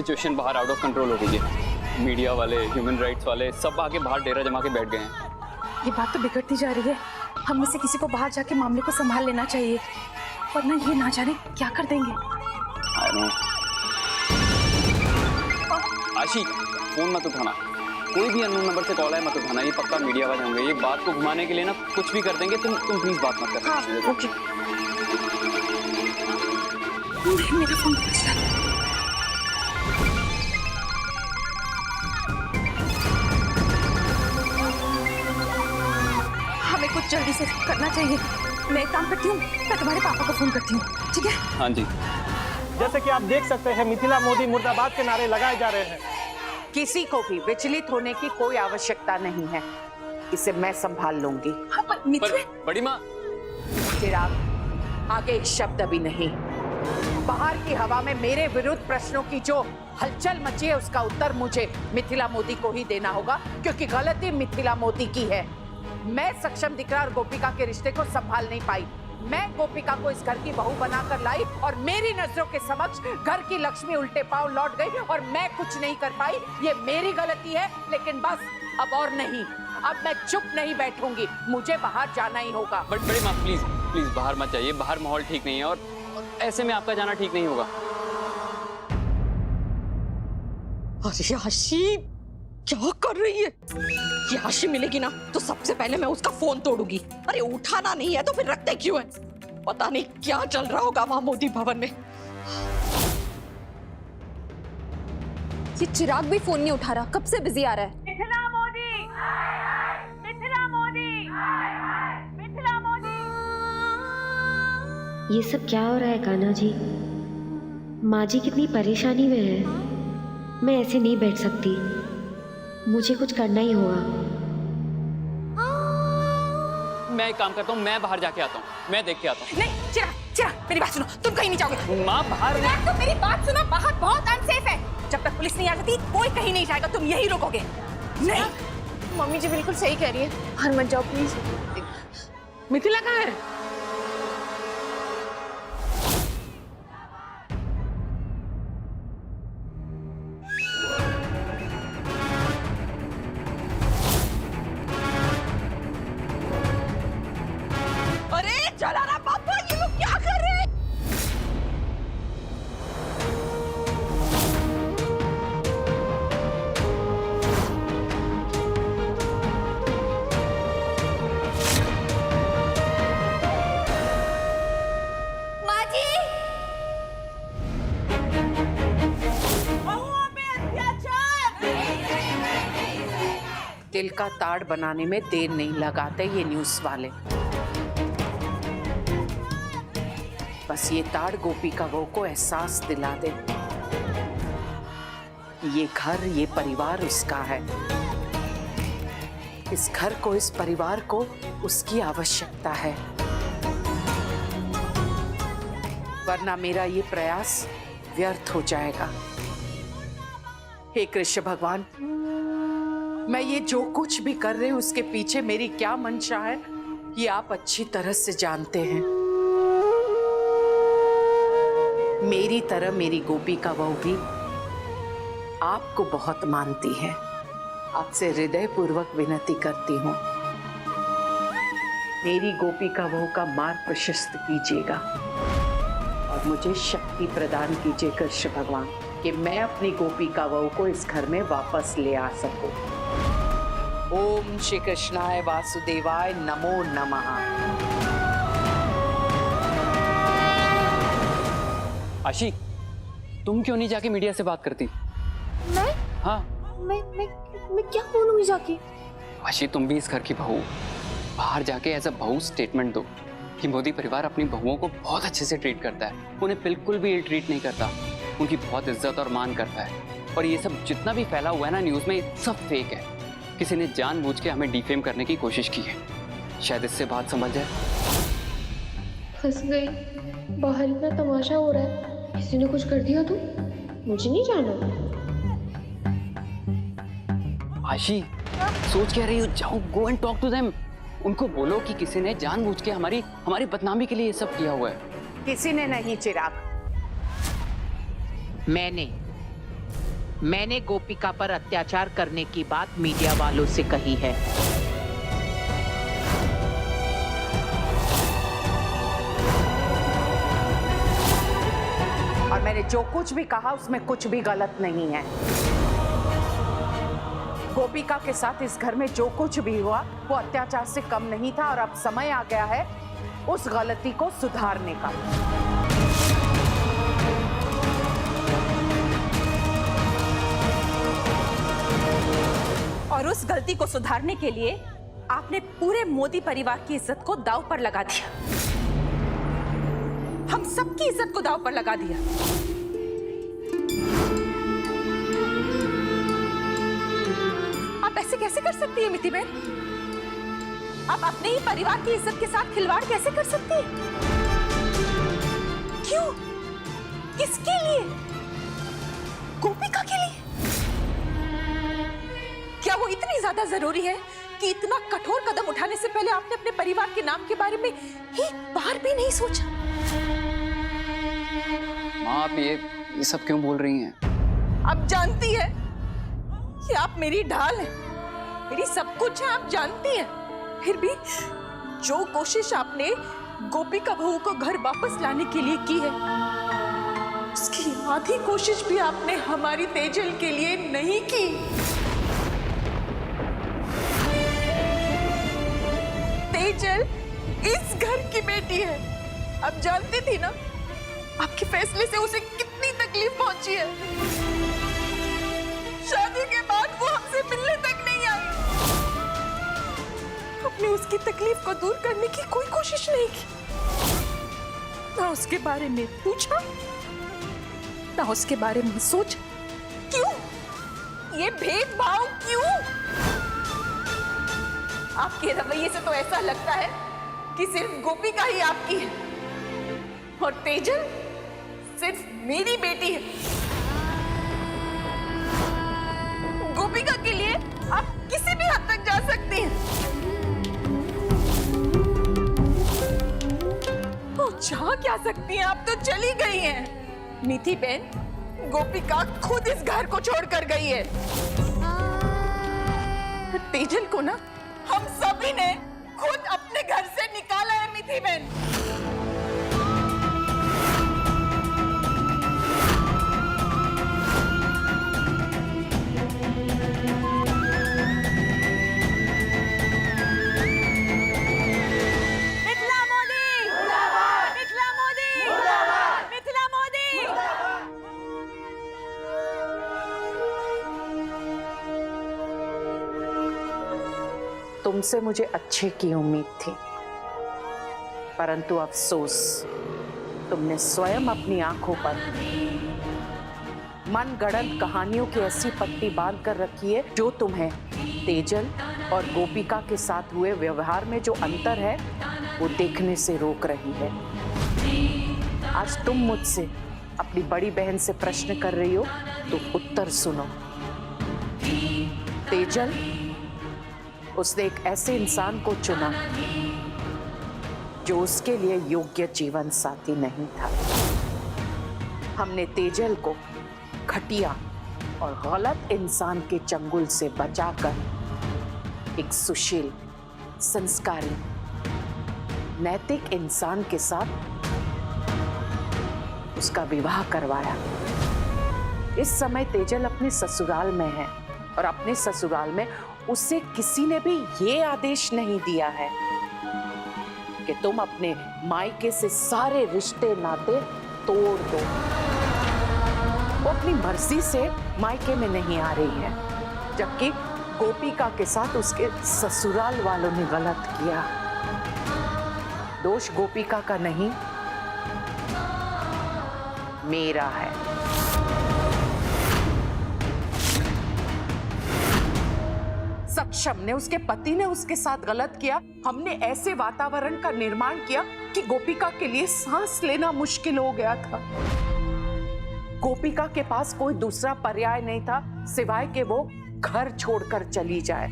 Situation बाहर out of control हो गई है। मीडिया वाले, ह्यूमन राइट्स वाले सब आके बाहर डेरा जमा के बैठ गए हैं। ये बात तो बिगड़ती जा रही है। हम में से किसी को बाहर जाके मामले को संभाल लेना चाहिए, वरना ये ना जाने क्या कर देंगे। I know। आशी, फोन मत उठाना। कोई भी अननोन नंबर से कॉल आए मत उठाना। ये पक्का मीडिया वाले होंगे। ये बात को घुमाने के लिए ना कुछ भी कर देंगे। तुम प्लीज बात मत करना। हाँ, ओके। मेरा फोन हमें कुछ जल्दी से करना चाहिए। मैं एक काम करती हूँ, मैं तुम्हारे पापा को फोन करती हूँ, ठीक है? हाँ जी। जैसे कि आप देख सकते हैं, मिथिला मोदी मुर्दाबाद के नारे लगाए जा रहे हैं। किसी को भी विचलित होने की कोई आवश्यकता नहीं है। इसे मैं संभाल लूंगी। हाँ, पर बड़ी माँ। चिराग, आगे एक शब्द भी नहीं। बाहर की हवा में मेरे विरुद्ध प्रश्नों की जो हलचल मची है, उसका उत्तर मुझे मिथिला मोदी को ही देना होगा, क्योंकि गलती मिथिला मोदी की है। मैं सक्षम दिकरा और गोपिका के रिश्ते को संभाल नहीं पाई। मैं गोपिका को इस घर की बहू बनाकर लाई और मेरी नजरों के समक्ष घर की लक्ष्मी उल्टे पांव लौट गई और मैं कुछ नहीं कर पाई। ये मेरी गलती है, लेकिन बस अब और नहीं। अब मैं चुप नहीं बैठूंगी, मुझे बाहर जाना ही होगा। बट बड़ी माँ प्लीज प्लीज बाहर मत जाइए। बाहर माहौल ठीक नहीं है और ऐसे में आपका जाना ठीक नहीं होगा। अरे आशी, क्या कर रही है? ये आशी मिलेगी ना तो सबसे पहले मैं उसका फोन तोड़ूंगी। अरे उठाना नहीं है तो फिर रखते क्यों है? पता नहीं क्या चल रहा होगा वहां मोदी भवन में। ये चिराग भी फोन नहीं उठा रहा, कब से बिजी आ रहा है। मिथिला मोदी, मिथिला मोदी, मिथिला मोदी। ये सब क्या हो रहा है कान्हा जी? माँ जी कितनी परेशानी में है। मैं ऐसे नहीं बैठ सकती, मुझे कुछ करना ही होगा। मैं एक काम करता हूँ, मैं बाहर जाके आता हूँ, मैं देख के आता हूँ। नहीं चिराग, चिराग मेरी बात सुनो, तुम कहीं नहीं जाओगे। माँ बाहर चिराग, तो मेरी बात सुनो, बाहर बहुत अनसेफ है। जब तक पुलिस नहीं आ जाती कोई कहीं नहीं जाएगा, तुम यही रुकोगे। नहीं, मम्मी जी बिल्कुल सही कह रही है, बाहर मत जाओ प्लीज। मिथिला कहाँ है? अरे चला ना पापा, ये लोग क्या कर रहे हैं? माँ जी, दिल का ताड़ बनाने में देर नहीं लगाते ये न्यूज़ वाले। बस ये ताड़ गोपिका बहू को एहसास दिला दे, ये घर, ये परिवार उसका है। इस घर को, इस परिवार को उसकी आवश्यकता है, वरना मेरा ये प्रयास व्यर्थ हो जाएगा। हे कृष्ण भगवान, मैं ये जो कुछ भी कर रही हूं उसके पीछे मेरी क्या मंशा है, ये आप अच्छी तरह से जानते हैं। मेरी तरह मेरी गोपिका बहू भी आपको बहुत मानती है। आपसे हृदय पूर्वक विनती करती हूँ, मेरी गोपिका बहू का मार्ग प्रशस्त कीजिएगा और मुझे शक्ति प्रदान कीजिए कृष्ण भगवान, कि मैं अपनी गोपिका बहू को इस घर में वापस ले आ सकूं। ओम श्री कृष्णाय वासुदेवाय नमो नमः। आशी, तुम क्यों नहीं जाके मीडिया से बात करती? मैं हाँ मैं क्या बोलूंगी जाके? आशी, तुम भी इस घर की बहू, बाहर जाके एज अ बहू स्टेटमेंट दो कि मोदी परिवार अपनी बहुओं को बहुत अच्छे से ट्रीट करता है, उन्हें बिल्कुल भी इल ट्रीट नहीं करता, उनकी बहुत इज्जत और मान करता है। और ये सब जितना भी फैला हुआ है ना न्यूज़ में, सब फेक है। किसी ने जानबूझ के हमें डिफेम करने की कोशिश की है। शायद इससे बात समझ जाए। फंस गई, बाहर इतना तमाशा हो रहा है, किसी ने कुछ कर दिया तो मुझे नहीं जाना। आशी, सोच क्या रही हो? जाओ, go and talk to them. उनको बोलो कि किसी ने जानबूझ के हमारी बदनामी के लिए ये सब किया हुआ है। किसी ने नहीं चिराग, मैंने। मैंने गोपिका पर अत्याचार करने की बात मीडिया वालों से कही है। और मैंने जो कुछ भी कहा उसमें कुछ भी गलत नहीं है। गोपिका के साथ इस घर में जो कुछ भी हुआ वो अत्याचार से कम नहीं था और अब समय आ गया है उस गलती को सुधारने का। और उस गलती को सुधारने के लिए आपने पूरे मोदी परिवार की इज्जत को दांव पर लगा दिया। हम सबकी इज्जत को दांव पर लगा दिया। आप ऐसे कैसे कर सकती है मिति बहन? आप अपने ही परिवार की इज्जत के साथ खिलवाड़ कैसे कर सकती है? क्यों? किसके लिए? गोपिका के लिए? क्या वो इतनी ज्यादा जरूरी है कि इतना कठोर कदम उठाने से पहले आपने अपने परिवार के नाम के बारे में एक बार भी नहीं सोचा? माँ, आप ये सब क्यों बोल रही हैं? आप जानती है कि आप मेरी ढाल है, मेरी सब कुछ है, आप जानती हैं। फिर भी जो कोशिश आपने गोपिका बहू को घर वापस लाने के लिए की है, उसकी आधी कोशिश भी आपने हमारी तेजल के लिए नहीं की। तेजल इस घर की बेटी है। आप जानती थी ना आपके फैसले से उसे कितनी तकलीफ पहुंची है। शादी के बाद वो हमसे मिलने तक नहीं आई। आपने उसकी तकलीफ को दूर करने की कोई कोशिश नहीं की, ना उसके बारे में पूछा, ना उसके बारे में सोचा। क्यों? ये भेदभाव क्यों? आपके रवैये से तो ऐसा लगता है कि सिर्फ गोपिका ही आपकी है और तेजल सिर्फ मेरी बेटी है। गोपिका के लिए आप किसी भी हद तक जा सकती हैं। तो जा क्या सकती हैं? आप तो चली गई हैं। मीठी बहन, गोपिका खुद इस घर को छोड़कर गई है। तेजल को ना हम सभी ने खुद अपने घर से निकाला है मीठी बहन। मिथिला मोदी, मिथिला मोदी, मिथिला मोदी। तुमसे मुझे अच्छे की उम्मीद थी, परंतु अफसोस तुमने स्वयं अपनी आंखों पर मनगढ़ंत कहानियों की ऐसी पट्टी बांध कर रखी है जो तुम्हें तेजल और गोपिका के साथ हुए व्यवहार में जो अंतर है वो देखने से रोक रही है। आज तुम मुझसे अपनी बड़ी बहन से प्रश्न कर रही हो तो उत्तर सुनो। तेजल, उसने एक ऐसे इंसान को चुना जो उसके लिए योग्य जीवन साथी नहीं था। हमने तेजल को घटिया और गलत इंसान के चंगुल से बचाकर एक सुशील, संस्कारी, नैतिक इंसान के साथ उसका विवाह करवाया। इस समय तेजल अपने ससुराल में है और अपने ससुराल में उससे किसी ने भी ये आदेश नहीं दिया है कि तुम अपने मायके से सारे रिश्ते नाते तोड़ दो। वो अपनी मर्जी से मायके में नहीं आ रही है, जबकि गोपिका के साथ उसके ससुराल वालों ने गलत किया। दोष गोपिका का नहीं, मेरा है। सक्षम ने, उसके पति ने उसके साथ गलत किया। हमने ऐसे वातावरण का निर्माण किया कि गोपिका के लिए सांस लेना मुश्किल हो गया था। गोपिका के पास कोई दूसरा पर्याय नहीं था सिवाय कि वो घर छोड़कर चली जाए।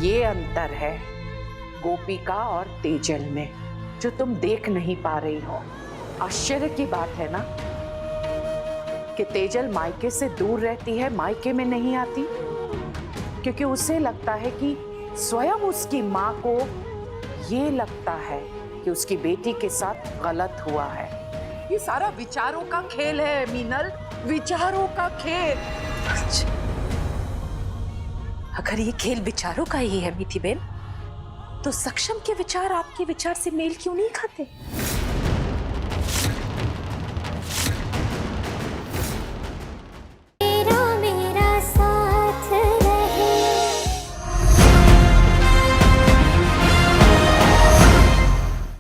ये अंतर है गोपिका और तेजल में जो तुम देख नहीं पा रही हो। आश्चर्य की बात है ना कि तेजल मायके से दूर रहती है, मायके में नहीं आती, क्योंकि उसे लगता है कि स्वयं उसकी माँ को ये लगता है कि उसकी बेटी के साथ गलत हुआ है। ये सारा विचारों का खेल है मीनल, विचारों का खेल। अगर ये खेल विचारों का ही है मीठी बहन, तो सक्षम के विचार आपके विचार से मेल क्यों नहीं खाते?